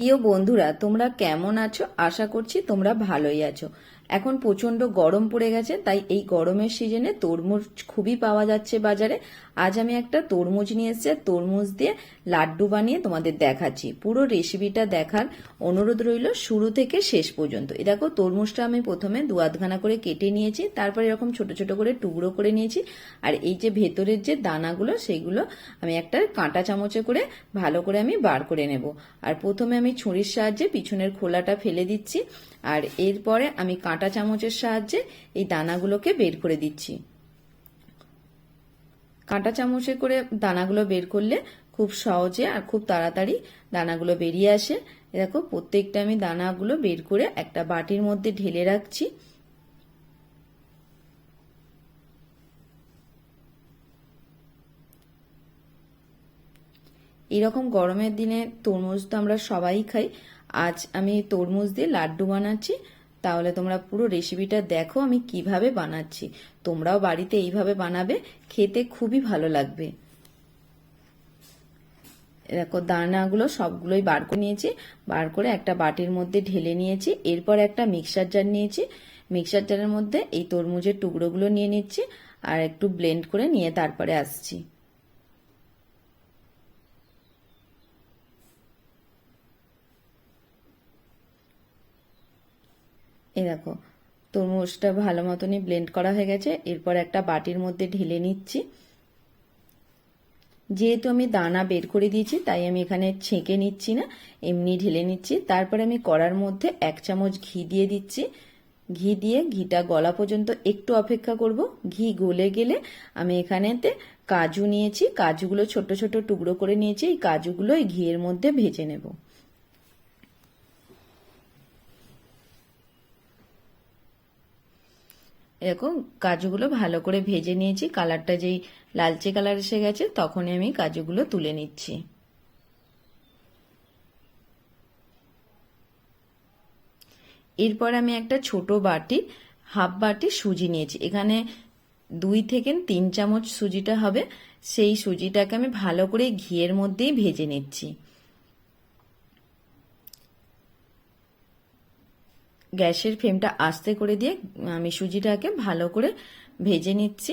প্রিয় বন্ধুরা, তোমরা কেমন আছো? আশা করছি তোমরা ভালোই আছো। এখন প্রচন্ড গরম পড়ে গেছে, তাই এই গরমের সিজনে তরমুজ খুবই পাওয়া যাচ্ছে বাজারে। আজ আমি একটা তরমুজ নিয়ে এসেছি, তরমুজ দিয়ে লাড্ডু বানিয়ে তোমাদের দেখাচ্ছি। পুরো রেসিপিটা দেখার অনুরোধ রইল শুরু থেকে শেষ পর্যন্ত। এই দেখো, তরমুজটা আমি প্রথমে দু আধখানা করে কেটে নিয়েছি, তারপরে এরকম ছোট ছোট করে টুকরো করে নিয়েছি। আর এই যে ভেতরের যে দানাগুলো, সেইগুলো আমি একটা কাঁটা চামচে করে ভালো করে আমি বার করে নেব। আর প্রথমে আমি ছুরির সাহায্যে পিছনের খোলাটা ফেলে দিচ্ছি, আর এরপরে আমি কাঁটা চামচের সাহায্যে এই দানাগুলোকে বের করে দিচ্ছি। কাঁটা চামচে করে দানাগুলো বের করলে খুব সহজে আর খুব তাড়াতাড়ি দানাগুলো বেরিয়ে আসে। দেখো, প্রত্যেকটা আমি দানাগুলো বের করে একটা বাটির মধ্যে ঢেলে রাখছি। এরকম গরমের দিনে তরমুজ তো আমরা সবাই খাই। আজ আমি তরমুজ দিয়ে লাড্ডু বানাচ্ছি, তাহলে তোমরা পুরো রেসিপিটা দেখো আমি কিভাবে বানাচ্ছি। তোমরাও বাড়িতে এইভাবে বানাবে, খেতে খুবই ভালো লাগবে। দেখো, দানাগুলো সবগুলোই বার করে নিয়েছি, বার করে একটা বাটির মধ্যে ঢেলে নিয়েছি। এরপর একটা মিক্সার জার নিয়েছি, মিক্সার জারের মধ্যে এই তরমুজের টুকরোগুলো নিয়ে নিচ্ছি আর একটু ব্লেন্ড করে নিয়ে তারপরে আসছি। এই দেখো, তরমুজটা ভালো মতনই ব্লেন্ড করা হয়ে গেছে। এরপর একটা বাটির মধ্যে ঢেলে নিচ্ছি। যেহেতু আমি দানা বের করে দিয়েছি, তাই আমি এখানে ছেঁকে নিচ্ছি না, এমনি ঢেলে নিচ্ছি। তারপরে আমি কড়ার মধ্যে 1 চামচ ঘি দিয়ে দিচ্ছি। ঘি দিয়ে ঘিটা গলা পর্যন্ত একটু অপেক্ষা করব। ঘি গলে গেলে আমি এখানেতে কাজু নিয়েছি, কাজুগুলো ছোট ছোট টুকরো করে নিয়েছি। এই কাজুগুলো এই ঘিয়ের মধ্যে ভেজে নেব। এরকম কাজুগুলো ভালো করে ভেজে নিয়েছি। কালারটা যেই লালচে কালার এসে গেছে, তখনই আমি কাজুগুলো তুলে নিচ্ছি। এরপর আমি একটা ছোট বাটি, হাফ বাটি সুজি নিয়েছি। এখানে 2 থেকে 3 চামচ সুজিটা হবে। সেই সুজিটাকে আমি ভালো করে ঘিয়ের মধ্যেই ভেজে নিচ্ছি। গ্যাসের ফ্লেমটা আস্তে করে দিয়ে আমি সুজিটাকে ভালো করে ভেজে নিচ্ছি।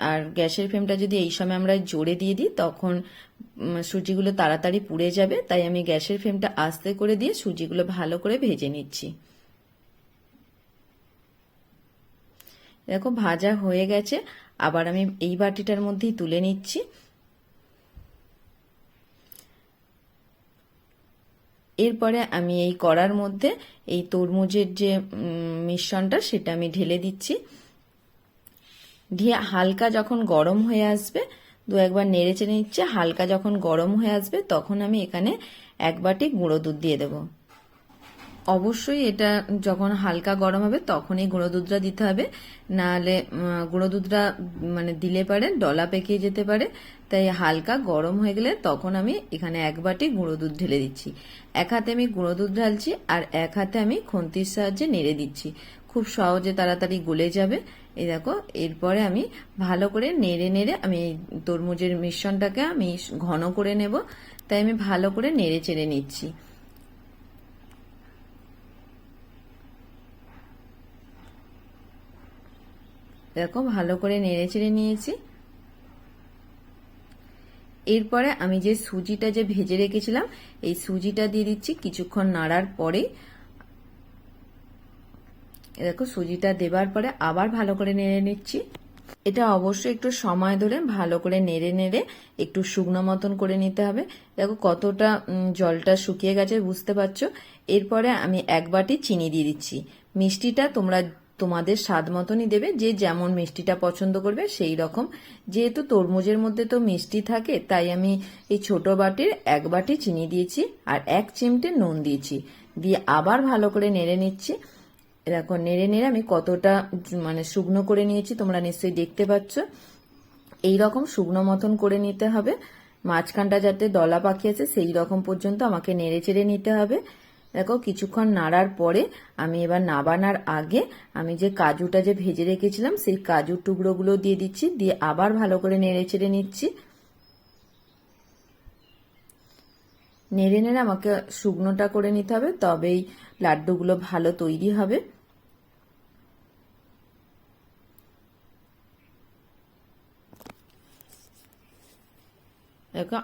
আর গ্যাসের ফ্লেমটা যদি এই সময় আমরা জোরে দিয়ে দিই, তখন সুজিগুলো তাড়াতাড়ি পুড়ে যাবে। তাই আমি গ্যাসের ফ্লেমটা আস্তে করে দিয়ে সুজিগুলো ভালো করে ভেজে নিচ্ছি। দেখো, ভাজা হয়ে গেছে। আবার আমি এই বাটিটার মধ্যেই তুলে নিচ্ছি। এরপরে আমি এই কড়ার মধ্যে এই তরমুজের যে মিশ্রণটা, সেটা আমি ঢেলে দিচ্ছি। দিয়ে হালকা যখন গরম হয়ে আসবে, দু একবার নেড়ে চেড়ে নিচ্ছে। হালকা যখন গরম হয়ে আসবে, তখন আমি এখানে 1 বাটি গুঁড়ো দুধ দিয়ে দেব। অবশ্যই এটা যখন হালকা গরম হবে তখনই গুঁড়ো দুধটা দিতে হবে, নাহলে গুঁড়ো দুধটা দিলে পারে ডলা পেকে যেতে পারে। তাই হালকা গরম হয়ে গেলে তখন আমি এখানে 1 বাটি গুঁড়ো দুধ ঢেলে দিচ্ছি। এক হাতে আমি গুঁড়ো দুধ ঢালছি আর এক হাতে আমি খুন্তির সাহায্যে নেড়ে দিচ্ছি। খুব সহজে তাড়াতাড়ি গলে যাবে। এই দেখো, এরপরে আমি ভালো করে নেড়ে নেড়ে আমি তরমুজের মিশ্রণটাকে আমি ঘন করে নেব, তাই আমি ভালো করে নেড়ে চেড়ে নিচ্ছি। দেখো, ভালো করে নেড়ে চেড়ে নিয়েছি। এরপরে আমি যে সুজিটা যে ভেজে রেখেছিলাম, এই সুজিটা দিয়ে দিচ্ছি। কিছুক্ষণ নাড়ার পরে দেখো, সুজিটা দেবার পরে আবার ভালো করে নেড়ে নিচ্ছি। এটা অবশ্যই একটু সময় ধরে ভালো করে নেড়ে নেড়ে একটু শুকনো মতন করে নিতে হবে। দেখো, কতটা জলটা শুকিয়ে গেছে বুঝতে পারছো। এরপরে আমি 1 বাটি চিনি দিয়ে দিচ্ছি। মিষ্টিটা তোমরা তোমাদের স্বাদ মতনই দেবে, যে যেমন মিষ্টিটা পছন্দ করবে সেই রকম। যেহেতু তরমুজের মধ্যে তো মিষ্টি থাকে, তাই আমি এই ছোট বাটির 1 বাটি চিনি দিয়েছি আর 1 চিমটে নুন দিয়েছি। দিয়ে আবার ভালো করে নেড়ে নিচ্ছি। দেখো, নেড়ে নেড়ে আমি কতটা শুকনো করে নিয়েছি তোমরা নিশ্চয়ই দেখতে পাচ্ছ। এইরকম শুকনো মতন করে নিতে হবে। মাঝখানটা যাতে দলা পাকিয়েছে সেই রকম পর্যন্ত আমাকে নেড়ে চেড়ে নিতে হবে। দেখো, কিছুক্ষণ নাড়ার পরে আমি এবার নাবানার আগে আমি যে কাজুটা যে ভেজে রেখেছিলাম, সেই কাজুর টুকরোগুলো দিয়ে দিচ্ছি। দিয়ে আবার ভালো করে নেড়ে চেড়ে নিচ্ছি। নেড়ে নেড়ে আমাকে শুকনোটা করে নিতে হবে, তবেই লাড্ডুগুলো ভালো তৈরি হবে। দেখো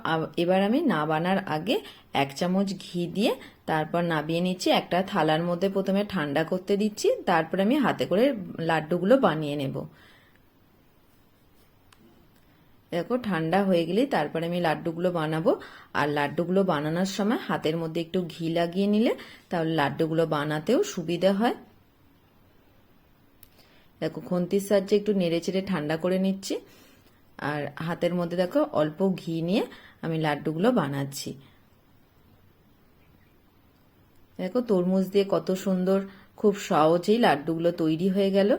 এবার আমি নাবানার আগে 1 চামচ ঘি দিয়ে তারপর নাবিয়ে নিচ্ছি। একটা থালার মধ্যে প্রথমে ঠান্ডা করতে দিচ্ছি, তারপর আমি হাতে করে লাড্ডুগুলো বানিয়ে নেব। দেখো ঠান্ডা হয়ে গেলেই তারপরে আমি লাড্ডুগুলো বানাবো। আর লাড্ডুগুলো বানানোর সময় হাতের মধ্যে একটু ঘি লাগিয়ে নিলে তাহলে লাড্ডুগুলো বানাতেও সুবিধা হয়। দেখো খুন্তির সাহায্যে একটু নেড়ে চেড়ে ঠান্ডা করে নিচ্ছি। আর হাতের মধ্যে দেখো অল্প ঘি নিয়ে আমি লাড্ডুগুলো বানাচ্ছি। দেখো তরমুজ দিয়ে কত সুন্দর খুব সহজেই লাড্ডুগুলো তৈরি হয়ে গেল।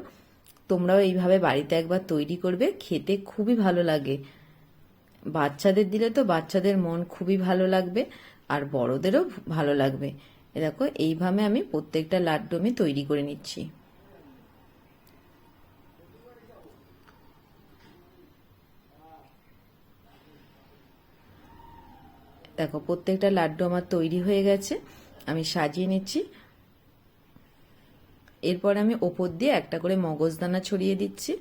তোমরাও এইভাবে বাড়িতে একবার তৈরি করবে, খেতে খুবই ভালো লাগে। বাচ্চাদের দিলে তো বাচ্চাদের মন খুবই ভালো লাগবে, আর বড়দেরও ভালো লাগবে। দেখো এইভাবে আমি প্রত্যেকটা লাড্ডু আমি তৈরি করে নিচ্ছি। দেখো প্রত্যেকটা লাড্ডু আমার তৈরি হয়ে গেছে, আমি সাজিয়ে নিচ্ছি। এরপর আমি ওপর দিয়ে একটা করে মগজদানা ছড়িয়ে দিচ্ছি।